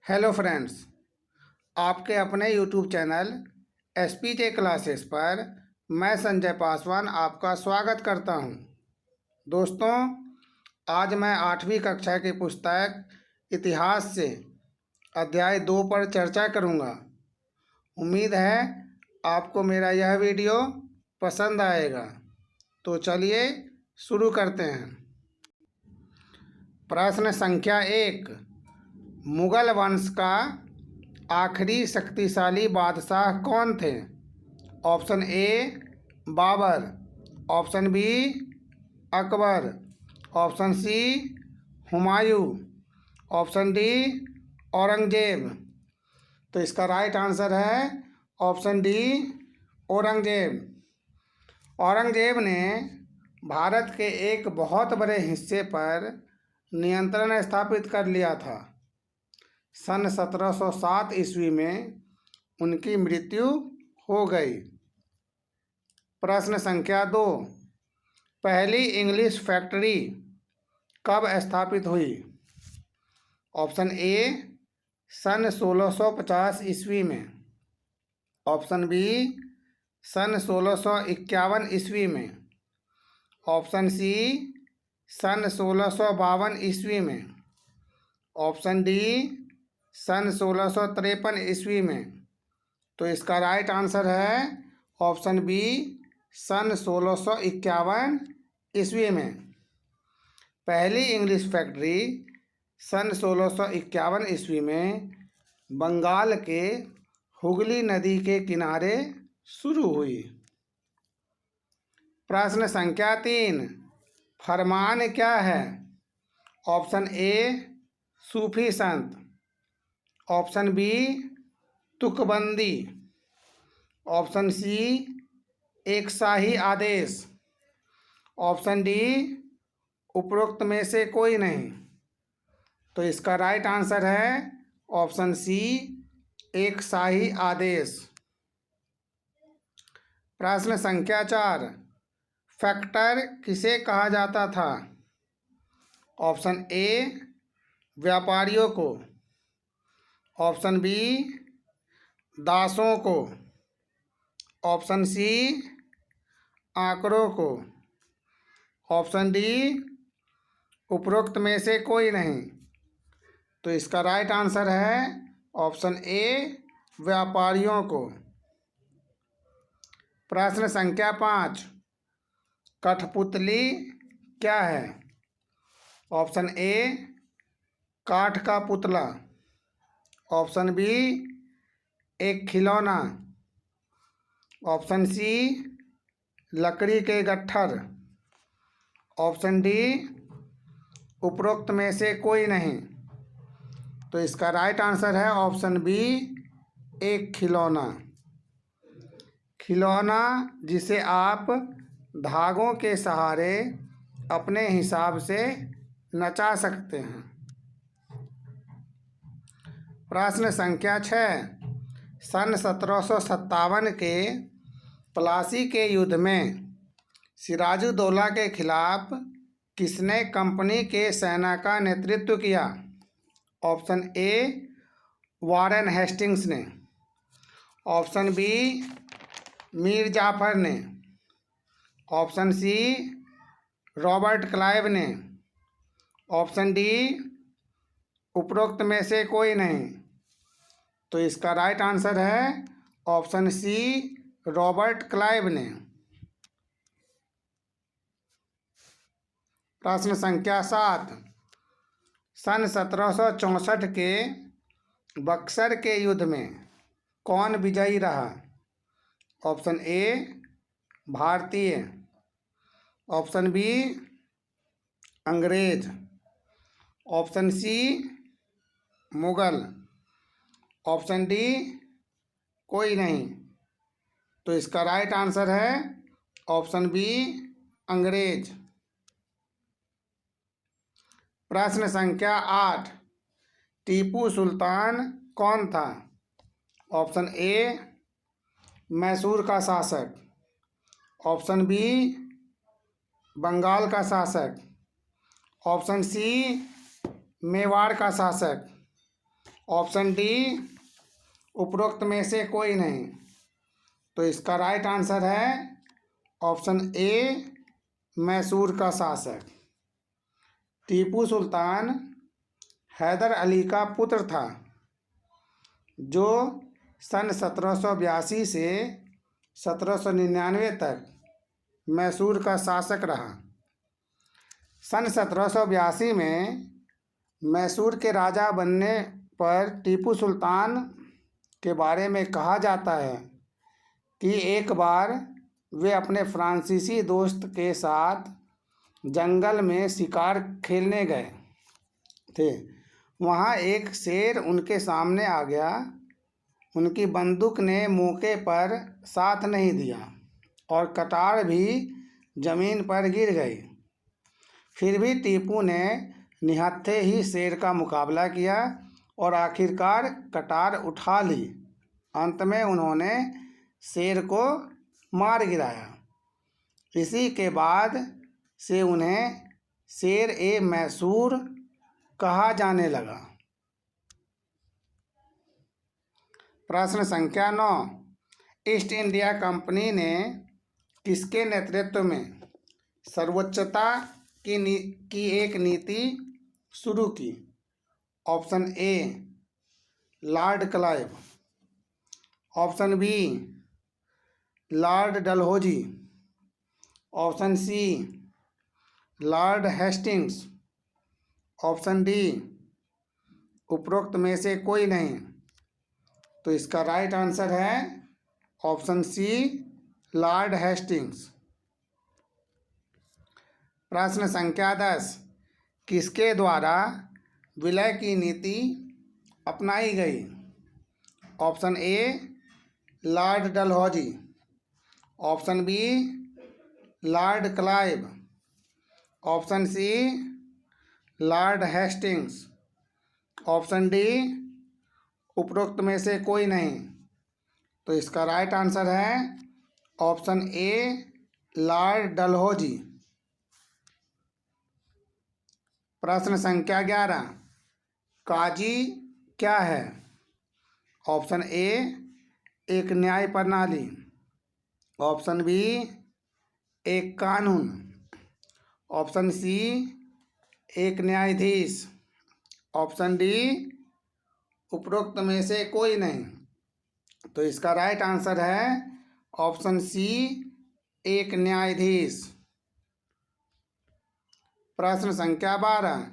Hello friends, आपके अपने YouTube channel SPJ classes पर मैं संजय पासवान आपका स्वागत करता हूं। दोस्तों, आज मैं 8वीं कक्षा की पुस्तक इतिहास से अध्याय 2 पर चर्चा करूंगा। उम्मीद है आपको मेरा यह वीडियो पसंद आएगा। तो चलिए शुरू करते हैं। प्रश्न संख्या 1, मुगल वंश का आखिरी शक्तिशाली बादशाह कौन थे? Option A Babar, option B Akbar, option C Humayun, option D Aurangzeb. तो इसका राइट आंसर है ऑप्शन डी औरंगजेब। औरंगजेब ने भारत के एक बहुत बड़े हिस्से पर नियंत्रण स्थापित कर लिया था। सन 1707 ईस्वी में उनकी मृत्यु हो गई। प्रश्न संख्या 2, पहली इंग्लिश फैक्ट्री कब स्थापित हुई? ऑप्शन ए सन 1650 ईस्वी में, ऑप्शन बी सन 1651 ईस्वी में, ऑप्शन सी सन 1652 ईस्वी में, ऑप्शन डी सन 1653 ईस्वी में। तो इसका राइट आंसर है ऑप्शन बी सन 1651 ईस्वी में। पहली इंग्लिश फैक्ट्री सन 1651 ईस्वी में बंगाल के हुगली नदी के किनारे शुरू हुई। प्रश्न संख्या 3, फरमान क्या है? ऑप्शन ए सूफी संत, ऑप्शन बी तुकबंदी, ऑप्शन सी एक शाही आदेश, ऑप्शन डी उपरोक्त में से कोई नहीं। तो इसका राइट आंसर है ऑप्शन सी एक शाही आदेश। प्रश्न संख्या 4, फैक्टर किसे कहा जाता था? ऑप्शन ए व्यापारियों को, ऑप्शन बी दासों को, ऑप्शन सी आंकड़ों को, ऑप्शन डी उपरोक्त में से कोई नहीं। तो इसका राइट आंसर है ऑप्शन ए व्यापारियों को। प्रश्न संख्या 5, कठपुतली क्या है? ऑप्शन ए काठ का पुतला, ऑप्शन बी एक खिलौना, ऑप्शन सी लकड़ी के गट्ठर, ऑप्शन डी उपरोक्त में से कोई नहीं। तो इसका राइट आंसर है ऑप्शन बी एक खिलौना। खिलौना जिसे आप धागों के सहारे अपने हिसाब से नचा सकते हैं। प्रश्न संख्या 6, सन 1757 के प्लासी के युद्ध में सिराजुद्दौला के खिलाफ किसने कंपनी के सेना का नेतृत्व किया? ऑप्शन ए वॉरेन हेस्टिंग्स ने, ऑप्शन बी मीर जाफर ने, ऑप्शन सी रॉबर्ट क्लाइव ने, ऑप्शन डी उपरोक्त में से कोई नहीं। तो इसका राइट आंसर है ऑप्शन सी रॉबर्ट क्लाइव ने। प्रश्न संख्या 7, सन 1764 के बक्सर के युद्ध में कौन विजयी रहा? ऑप्शन ए भारतीय, ऑप्शन बी अंग्रेज, option C Mughal, option D कोई नहीं। तो इसका राइट आंसर है ऑप्शन बी अंग्रेज। प्रश्न संख्या 8, टीपू सुल्तान कौन था? ऑप्शन ए मैसूर का शासक, ऑप्शन बी बंगाल का शासक, ऑप्शन सी मेवाड़ का शासक, ऑप्शन डी उपरोक्त में से कोई नहीं। तो इसका राइट आंसर है ऑप्शन ए मैसूर का शासक। टीपू सुल्तान हैदर अली का पुत्र था जो सन 1782 से 1799 तक मैसूर का शासक रहा। सन 1782 में मैसूर के राजा बनने पर टीपू सुल्तान के बारे में कहा जाता है कि एक बार वे अपने फ्रांसीसी दोस्त के साथ जंगल में शिकार खेलने गए थे। वहाँ एक शेर उनके सामने आ गया। उनकी बंदूक ने मौके पर साथ नहीं दिया और कटार भी जमीन पर गिर गई। फिर भी टीपू ने निहत्थे ही शेर का मुकाबला किया और आखिरकार कटार उठा ली। अंत में उन्होंने शेर को मार गिराया। इसी के बाद से उन्हें शेर ए मैसूर कहा जाने लगा। प्रश्न संख्या 9। ईस्ट इंडिया कंपनी ने किसके नेतृत्व में सर्वोच्चता की एक नीति शुरू की? Option A Lord Clive, option B Lord Dalhousie, option C Lord Hastings, option D उपरोक्त में से कोई नहीं। तो इसका राइट आंसर है ऑप्शन सी लॉर्ड हेस्टिंग्स। प्रश्न संख्या 10। किसके द्वारा विलय की नीति अपनाई गई? Option A Lord Dalhousie, option B Lord Clive, option C Lord Hastings, option D उपरोक्त में से कोई नहीं। तो इसका राइट आंसर है ऑप्शन ए लॉर्ड डलहौजी। प्रश्न संख्या 11। काजी क्या है? ऑप्शन ए एक न्याय प्रणाली, ऑप्शन बी एक कानून, ऑप्शन सी एक न्यायाधीश, ऑप्शन डी उपरोक्त में से कोई नहीं। तो इसका राइट आंसर है ऑप्शन सी एक न्यायाधीश। प्रश्न संख्या 12।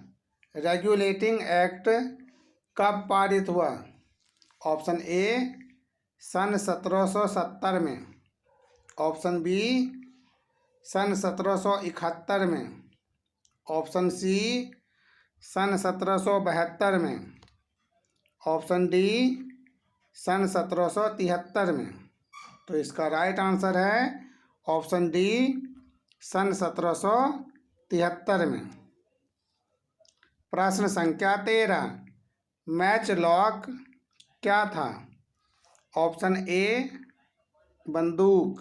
रेगुलेटिंग एक्ट कब पारित हुआ? ऑप्शन ए सन 1770 में, ऑप्शन बी सन 1771 में, ऑप्शन सी सन 1772 में, ऑप्शन डी सन 1773 में। तो इसका राइट आंसर है ऑप्शन डी सन 1773 में। प्रश्न संख्या 13। मैच लॉक क्या था? ऑप्शन ए बंदूक,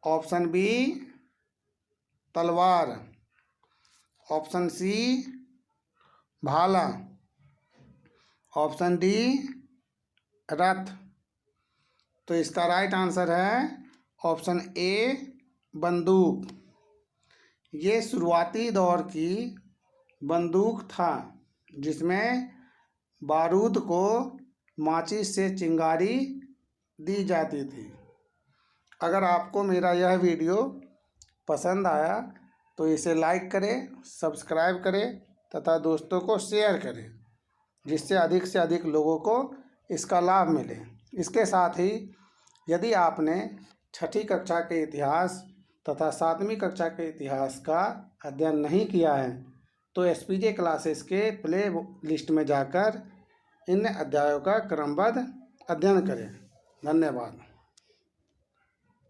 ऑप्शन बी तलवार, ऑप्शन सी भाला, ऑप्शन डी रथ। तो इसका राइट आंसर है ऑप्शन ए बंदूक। ये शुरुआती दौर की बंदूक था जिसमें बारूद को माचिस से चिंगारी दी जाती थी। अगर आपको मेरा यह वीडियो पसंद आया तो इसे लाइक करें, सब्सक्राइब करें तथा दोस्तों को शेयर करें, जिससे अधिक से अधिक लोगों को इसका लाभ मिले। इसके साथ ही यदि आपने छठी कक्षा के इतिहास तथा 7वीं कक्षा के इतिहास का अध्ययन नहीं किया है तो एसपीजे क्लासेस के प्ले लिस्ट में जाकर इन अध्यायों का क्रमबद्ध अध्ययन करें। धन्यवाद।